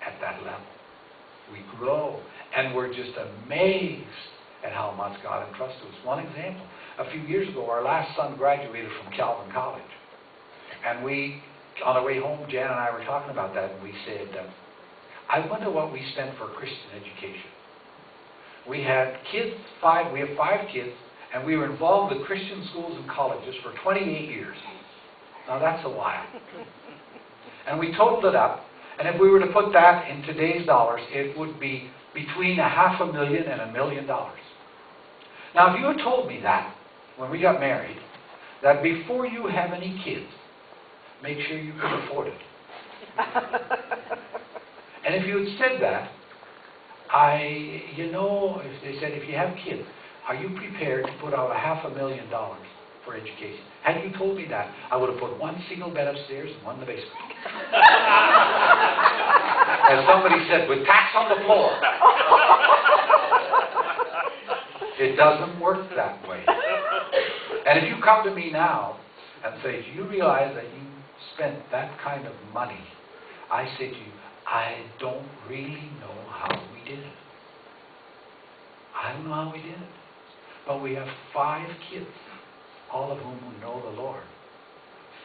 at that level. We grow, and we're just amazed at how much God entrusts to us. One example, a few years ago, our last son graduated from Calvin College. And we, on the way home, Jan and I were talking about that, and we said, I wonder what we spent for Christian education. We had kids, we have 5 kids, and we were involved with Christian schools and colleges for 28 years. Now that's a while. And we totaled it up, and if we were to put that in today's dollars, it would be between $500,000 and $1 million. Now if you had told me that, when we got married, that before you have any kids, make sure you can afford it. And if you had said that, if they said, if you have kids, are you prepared to put out $500,000 for education? Had you told me that, I would have put 1 single bed upstairs and 1 in the basement. As somebody said, with tacks on the floor. It doesn't work that way. And if you come to me now and say, do you realize that you spent that kind of money? I say to you, I don't really know how we did it. I don't know how we did it. But we have 5 kids, all of whom who know the Lord.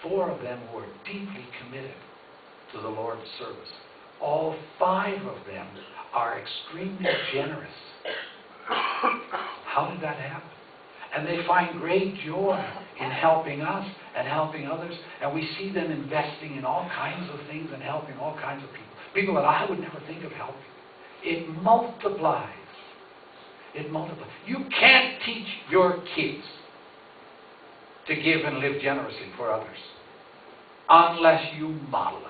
4 of them who are deeply committed to the Lord's service. All 5 of them are extremely generous. How did that happen? And they find great joy in helping us and helping others. And we see them investing in all kinds of things and helping all kinds of people. People that I would never think of helping. It multiplies. It multiplies. You can't teach your kids to give and live generously for others unless you model it.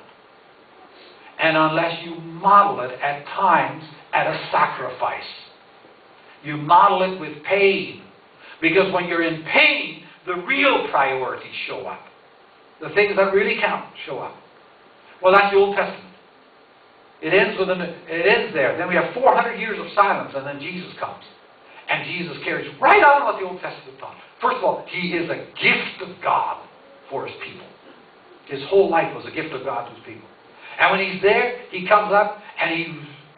And unless you model it at times at a sacrifice. You model it with pain. Because when you're in pain, the real priorities show up. The things that really count show up. Well, that's the Old Testament. It ends there. Then we have 400 years of silence, and then Jesus comes. And Jesus carries right on what the Old Testament taught. First of all, He is a gift of God for His people. His whole life was a gift of God to His people. And when He's there, He comes up and He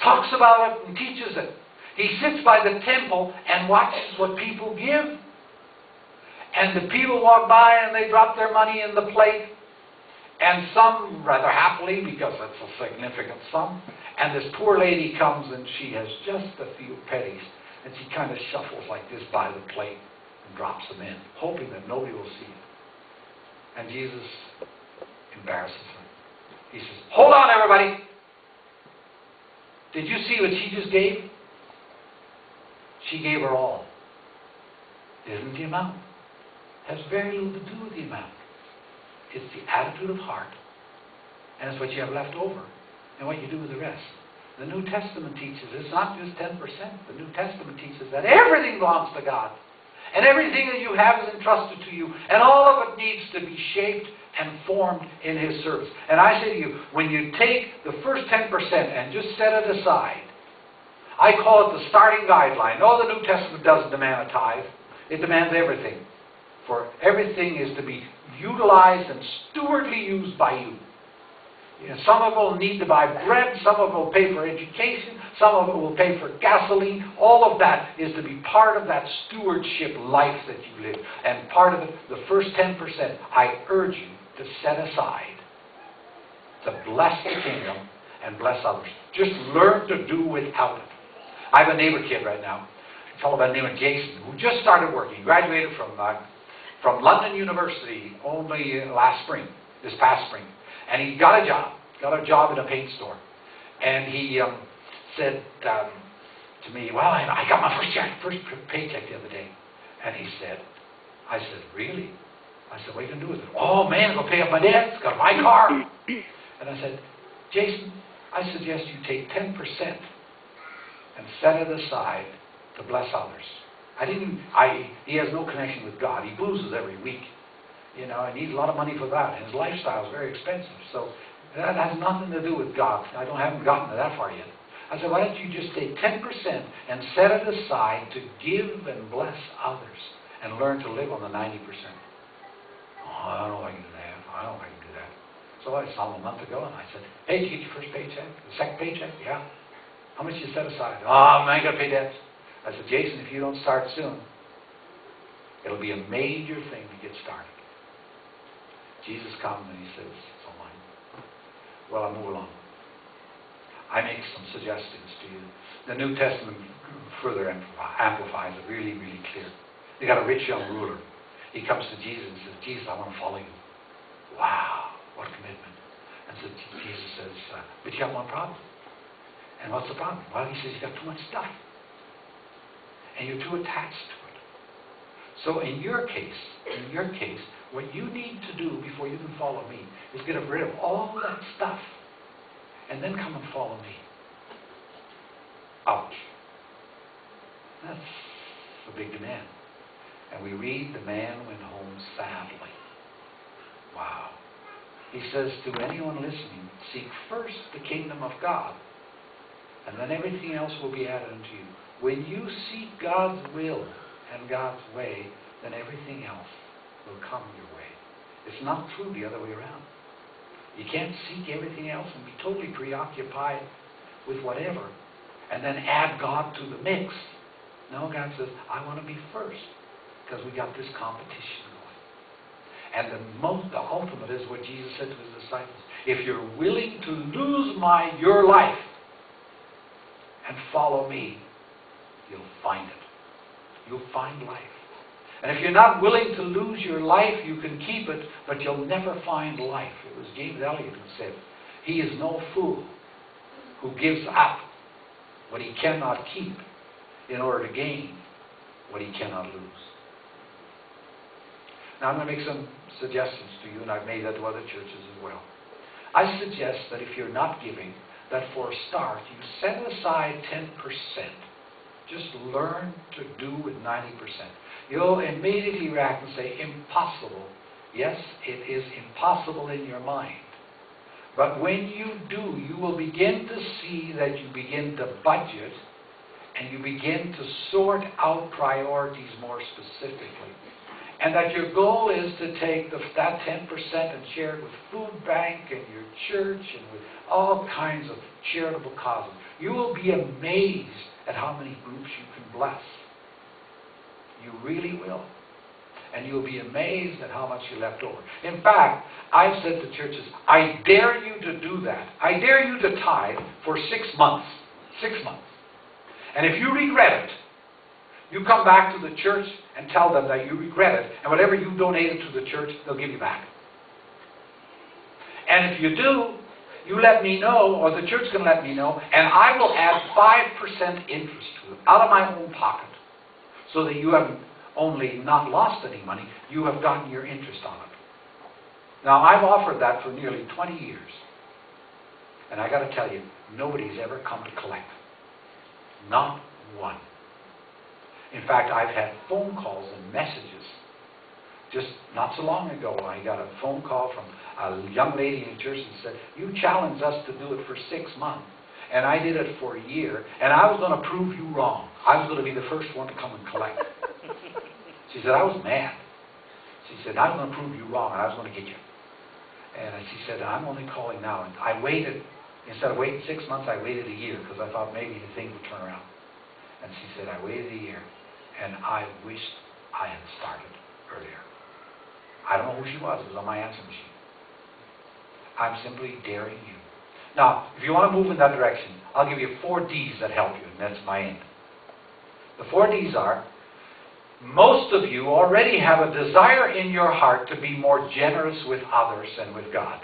talks about it and teaches it. He sits by the temple and watches what people give. And the people walk by and they drop their money in the plate. And some rather happily, because it's a significant sum. And this poor lady comes and she has just a few pennies. And she kind of shuffles like this by the plate and drops them in, hoping that nobody will see it. And Jesus embarrasses her. He says, hold on everybody. Did you see what she just gave? She gave her all. It isn't the amount. It has very little to do with the amount. It's the attitude of heart. And it's what you have left over. And what you do with the rest. The New Testament teaches it's not just 10%. The New Testament teaches that everything belongs to God. And everything that you have is entrusted to you. And all of it needs to be shaped and formed in His service. And I say to you, when you take the first 10% and just set it aside, I call it the starting guideline. No, the New Testament doesn't demand a tithe. It demands everything. For everything is to be utilized and stewardly used by you. Some of it will need to buy bread, some of it will pay for education, some of it will pay for gasoline. All of that is to be part of that stewardship life that you live. And part of it, the first 10%, I urge you to set aside to bless the kingdom and bless others. Just learn to do without it. I have a neighbor kid right now, a fellow by the name of Jason, who just started working. He graduated from London University only this past spring. And he got a job in a paint store. And he said to me, well, I got my first paycheck the other day. And I said, really? I said, what are you going to do with it? Oh, man, I'm going to pay off my debts, got to buy a car. And I said, Jason, I suggest you take 10% and set it aside to bless others. He has no connection with God. He boozes every week. He needs a lot of money for that. His lifestyle is very expensive. So that has nothing to do with God. Haven't gotten to that far yet. I said, why don't you just take 10% and set it aside to give and bless others and learn to live on the 90%. Oh, I don't know if I can do that. I don't know if I can do that. So I saw him a month ago and I said, hey, did you get your first paycheck? second paycheck? Yeah. How much you set aside? Oh, man, I got to pay debts. I said, Jason, if you don't start soon, it'll be a major thing to get started. Jesus comes and he says, it's all mine. Well, I'll move along. I make some suggestions to you. The New Testament further amplifies it really, really clear. You got a rich young ruler. He comes to Jesus and says, Jesus, I want to follow you. Wow, what commitment. And so Jesus says, but you have one problem. And what's the problem? Well, he says, you got too much stuff. And you're too attached to it. So in your case, what you need to do before you can follow me is get rid of all that stuff and then come and follow me. Ouch. That's a big demand. And we read, the man went home sadly. Wow. He says to anyone listening, seek first the kingdom of God, and then everything else will be added unto you. When you seek God's will and God's way, then everything else will come your way. It's not true the other way around. You can't seek everything else and be totally preoccupied with whatever and then add God to the mix. No, God says, I want to be first because we got this competition going. And the ultimate is what Jesus said to his disciples. If you're willing to lose your life and follow me, you'll find it. You'll find life. And if you're not willing to lose your life, you can keep it, but you'll never find life. It was James Elliott who said, he is no fool who gives up what he cannot keep in order to gain what he cannot lose. Now I'm going to make some suggestions to you, and I've made that to other churches as well. I suggest that if you're not giving, that for a start, you set aside 10%. Just learn to do with 90%. You'll immediately react and say, impossible. Yes, it is impossible in your mind. But when you do, you will begin to see that you begin to budget and you begin to sort out priorities more specifically. And that your goal is to take that 10% and share it with food bank and your church and with all kinds of charitable causes. You will be amazed at how many groups you can bless. You really will. And you'll be amazed at how much you left over. In fact, I've said to churches, I dare you to do that. I dare you to tithe for 6 months. 6 months. And if you regret it, you come back to the church and tell them that you regret it, and whatever you donated to the church, they'll give you back. And if you do, you let me know, or the church can let me know, and I will add 5% interest to it out of my own pocket, so that you haven't only not lost any money, you have gotten your interest on it. Now, I've offered that for nearly 20 years. And I got to tell you, nobody's ever come to collect. Not one. In fact, I've had phone calls and messages. Just not so long ago, I got a phone call from a young lady in church and said, you challenged us to do it for 6 months. And I did it for a year, and I was going to prove you wrong. I was going to be the first one to come and collect. She said, I was mad. She said, I was going to prove you wrong, and I was going to get you. And she said, I'm only calling now. And I waited, instead of waiting 6 months, I waited a year, because I thought maybe the thing would turn around. And she said, I waited a year, and I wished I had started earlier. I don't know who she was. It was on my answer machine. I'm simply daring you. Now, if you want to move in that direction, I'll give you 4 Ds that help you, and that's my end. The 4 Ds are, most of you already have a desire in your heart to be more generous with others and with God.